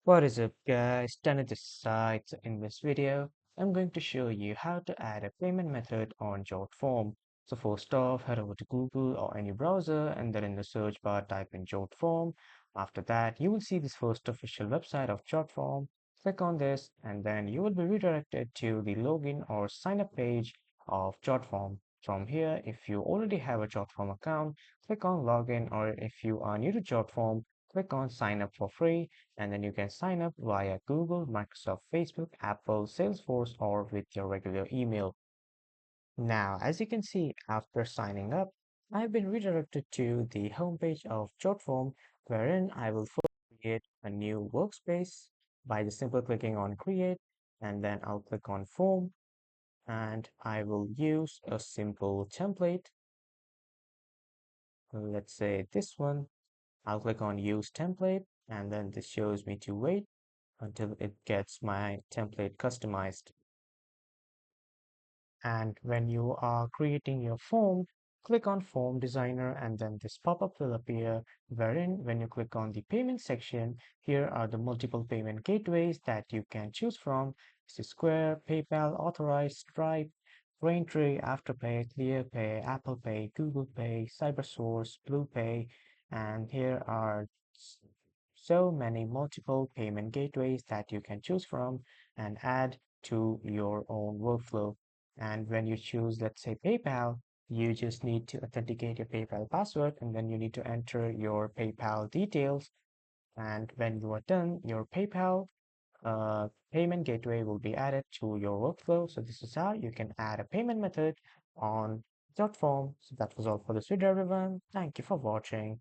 What is up, guys? Tanner this side. So in this video, I'm going to show you how to add a payment method on Jotform. So first off, head over to Google or any browser and then in the search bar type in Jotform. After that, you will see this first official website of Jotform. Click on this and then you will be redirected to the login or sign up page of Jotform. From here, if you already have a Jotform account, click on login, or if you are new to Jotform, click on sign up for free, and then you can sign up via Google, Microsoft, Facebook, Apple, Salesforce, or with your regular email. Now, as you can see, after signing up, I've been redirected to the homepage of Jotform, wherein I will first create a new workspace by just simply clicking on create, and then I'll click on form, and I will use a simple template. Let's say this one. I'll click on use template, and then this shows me to wait until it gets my template customized. And when you are creating your form, click on Form Designer, and then this pop-up will appear, wherein when you click on the payment section, here are the multiple payment gateways that you can choose from. This is Square, PayPal, Authorized, Stripe, Braintree, Afterpay, ClearPay, Apple Pay, Google Pay, CyberSource, BluePay, and here are so many multiple payment gateways that you can choose from and add to your own workflow. And when you choose, let's say, PayPal, you just need to authenticate your PayPal password, and then you need to enter your PayPal details. And when you are done, your PayPal payment gateway will be added to your workflow. So this is how you can add a payment method on Jotform. So that was all for this video, everyone. Thank you for watching.